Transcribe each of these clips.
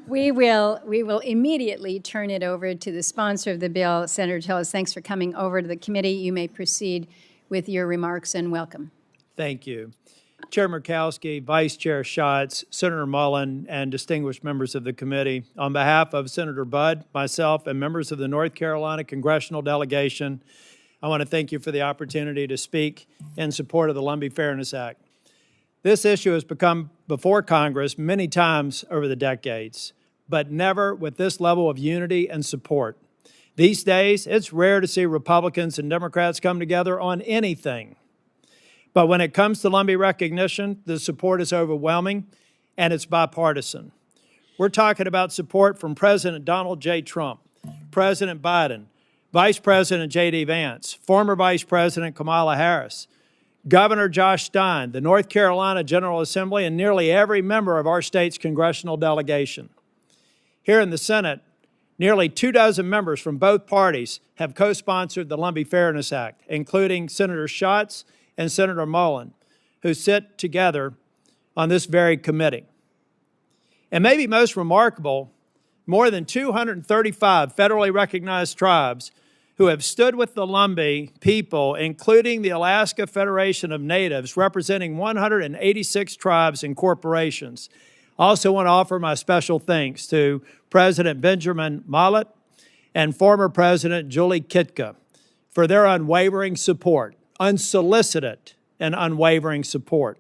We will immediately turn it over to the sponsor of the bill, Senator Tillis. Thanks for coming over to the committee. You may proceed with your remarks, and welcome. Thank you. Chair Murkowski, Vice Chair Schatz, Senator Mullen, and distinguished members of the committee, on behalf of Senator Budd, myself, and members of the North Carolina congressional delegation, I want to thank you for the opportunity to speak in support of the Lumbee Fairness Act. This issue has become before Congress many times over the decades, but never with this level of unity and support. These days, it's rare to see Republicans and Democrats come together on anything. But when it comes to Lumbee recognition, the support is overwhelming, and it's bipartisan. We're talking about support from President Donald J. Trump, President Biden, Vice President J.D. Vance, former Vice President Kamala Harris, Governor Josh Stein, the North Carolina General Assembly, and nearly every member of our state's congressional delegation. Here in the Senate, nearly 24 members from both parties have co-sponsored the Lumbee Fairness Act, including Senator Schatz and Senator Mullen, who sit together on this very committee. And maybe most remarkable, more than 235 federally recognized tribes who have stood with the Lumbee people, including the Alaska Federation of Natives, representing 186 tribes and corporations. I also want to offer my special thanks to President Benjamin Mollett and former President Julie Kitka for their unwavering support, unsolicited and unwavering support.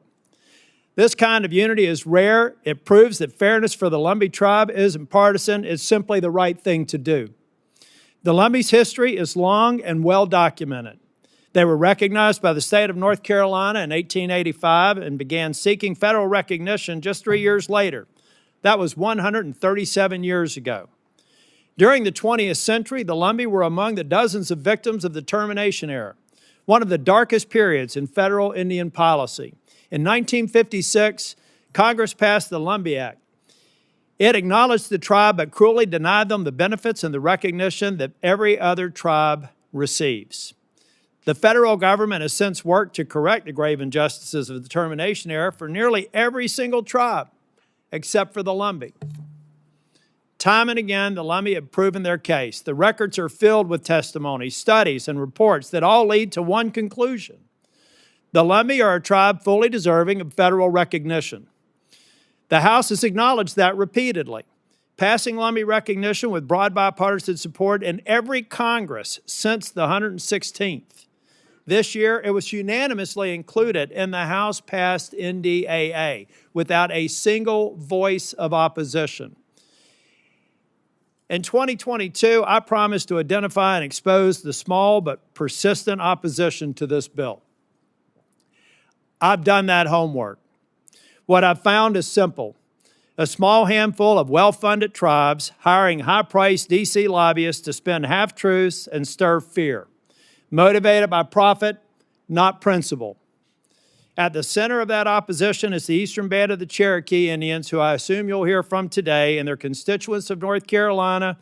This kind of unity is rare. It proves that fairness for the Lumbee Tribe isn't partisan. It's simply the right thing to do. The Lumbee's history is long and well documented. They were recognized by the state of North Carolina in 1885 and began seeking federal recognition just 3 years later. That was 137 years ago. During the 20th century, the Lumbee were among the dozens of victims of the Termination Era, one of the darkest periods in federal Indian policy. In 1956, Congress passed the Lumbee Act. It acknowledged the tribe but cruelly denied them the benefits and the recognition that every other tribe receives. The federal government has since worked to correct the grave injustices of the Termination Era for nearly every single tribe, except for the Lumbee. Time and again, the Lumbee have proven their case. The records are filled with testimonies, studies, and reports that all lead to one conclusion. The Lumbee are a tribe fully deserving of federal recognition. The House has acknowledged that repeatedly, passing Lumbee recognition with broad bipartisan support in every Congress since the 116th. This year, it was unanimously included in the House-passed NDAA without a single voice of opposition. In 2022, I promised to identify and expose the small but persistent opposition to this bill. I've done that homework. What I've found is simple. A small handful of well-funded tribes hiring high-priced D.C. lobbyists to spin half-truths and stir fear, motivated by profit, not principle. At the center of that opposition is the Eastern Band of the Cherokee Indians, who I assume you'll hear from today, and their constituents of North Carolina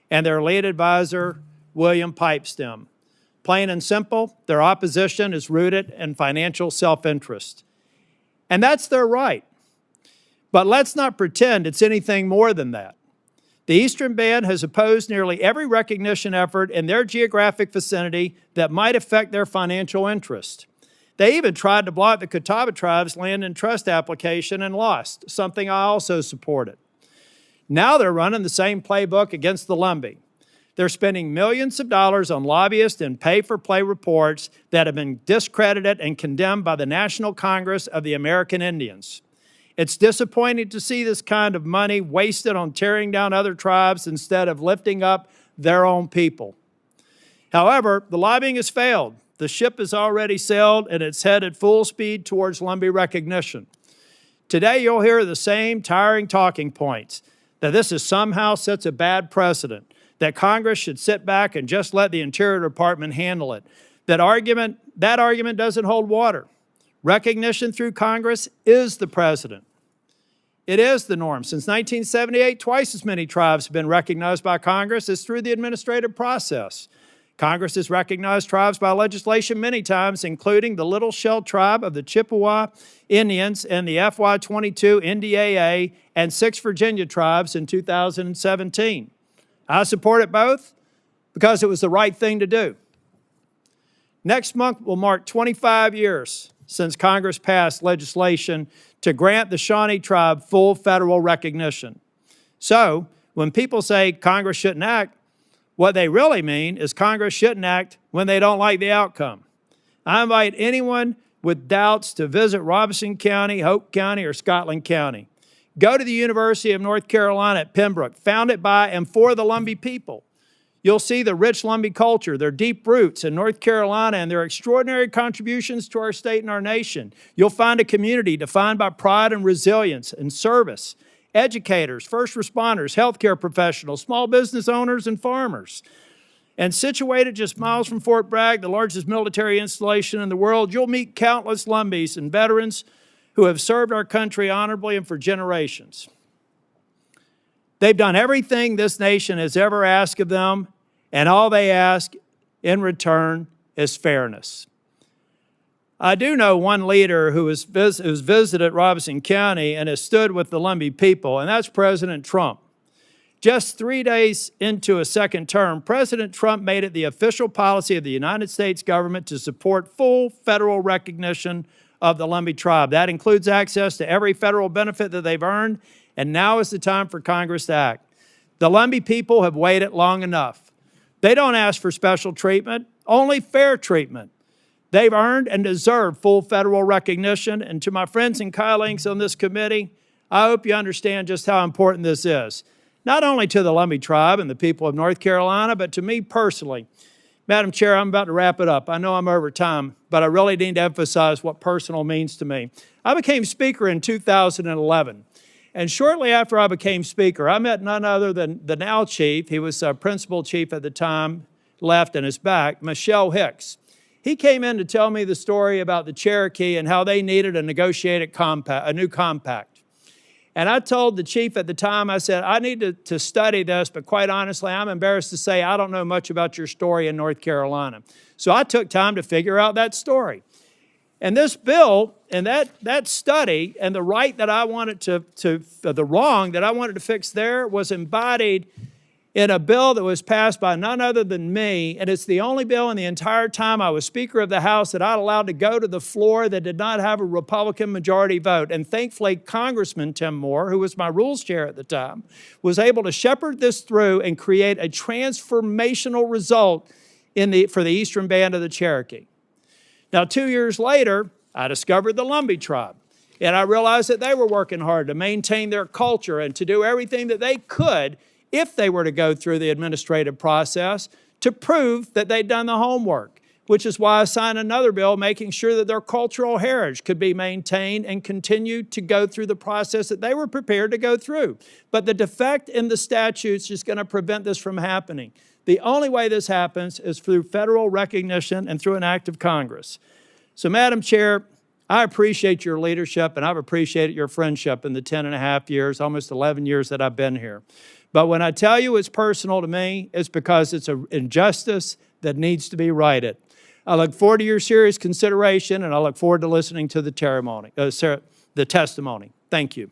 and their lead advisor, William Pipestem. Plain and simple, their opposition is rooted in financial self-interest. And that's their right. But let's not pretend it's anything more than that. The Eastern Band has opposed nearly every recognition effort in their geographic vicinity that might affect their financial interest. They even tried to block the Catawba Tribe's land and trust application and lost, something I also supported. Now they're running the same playbook against the Lumbee. They're spending millions of dollars on lobbyists and pay-for-play reports that have been discredited and condemned by the National Congress of the American Indians. It's disappointing to see this kind of money wasted on tearing down other tribes instead of lifting up their own people. However, the lobbying has failed. The ship has already sailed, and it's headed full speed towards Lumbee recognition. Today, you'll hear the same tiring talking points, that this is somehow sets a bad precedent, that Congress should sit back and just let the Interior Department handle it. That argument doesn't hold water. Recognition through Congress is the precedent. It is the norm. Since 1978, twice as many tribes have been recognized by Congress as through the administrative process. Congress has recognized tribes by legislation many times, including the Little Shell Tribe of the Chippewa Indians in the FY22 NDAA and 6 Virginia tribes in 2017. I supported both because it was the right thing to do. Next month will mark 25 years since Congress passed legislation to grant the Shawnee Tribe full federal recognition. So, when people say Congress shouldn't act, what they really mean is Congress shouldn't act when they don't like the outcome. I invite anyone with doubts to visit Robeson County, Hope County, or Scotland County. Go to the University of North Carolina at Pembroke, founded by and for the Lumbee people. You'll see the rich Lumbee culture, their deep roots in North Carolina, and their extraordinary contributions to our state and our nation. You'll find a community defined by pride and resilience and service. Educators, first responders, healthcare professionals, small business owners, and farmers. And situated just miles from Fort Bragg, the largest military installation in the world, you'll meet countless Lumbees and veterans who have served our country honorably and for generations. They've done everything this nation has ever asked of them, and all they ask in return is fairness. I do know one leader who's visited Robeson County and has stood with the Lumbee people, and that's President Trump. Just 3 days into a second term, President Trump made it the official policy of the United States government to support full federal recognition of the Lumbee Tribe. That includes access to every federal benefit that they've earned, and now is the time for Congress to act. The Lumbee people have waited long enough. They don't ask for special treatment, only fair treatment. They've earned and deserve full federal recognition. And to my friends and colleagues on this committee, I hope you understand just how important this is. Not only to the Lumbee Tribe and the people of North Carolina, but to me personally. Madam Chair, I'm about to wrap it up. I know I'm over time, but I really need to emphasize what personal means to me. I became Speaker in 2011. And shortly after I became Speaker, I met none other than the now Chief. He was Principal Chief at the time, left and is back, Michelle Hicks. He came in to tell me the story about the Cherokee and how they needed a negotiated compact, a new compact. And I told the chief at the time, I said, I need to study this, but quite honestly, I'm embarrassed to say I don't know much about your story in North Carolina. So I took time to figure out that story. And this bill and that study and the right that I wanted the wrong that I wanted to fix there was embodied in a bill that was passed by none other than me, and it's the only bill in the entire time I was Speaker of the House that I'd allowed to go to the floor that did not have a Republican majority vote. And thankfully, Congressman Tim Moore, who was my Rules Chair at the time, was able to shepherd this through and create a transformational result for the Eastern Band of the Cherokee. Now, 2 years later, I discovered the Lumbee Tribe, and I realized that they were working hard to maintain their culture and to do everything that they could if they were to go through the administrative process to prove that they'd done the homework, which is why I signed another bill making sure that their cultural heritage could be maintained and continue to go through the process that they were prepared to go through. But the defect in the statutes is going to prevent this from happening. The only way this happens is through federal recognition and through an act of Congress. So, Madam Chair, I appreciate your leadership, and I've appreciated your friendship in the 10 and a half years, almost 11 years that I've been here. But when I tell you it's personal to me, it's because it's an injustice that needs to be righted. I look forward to your serious consideration, and I look forward to listening to the testimony. Thank you.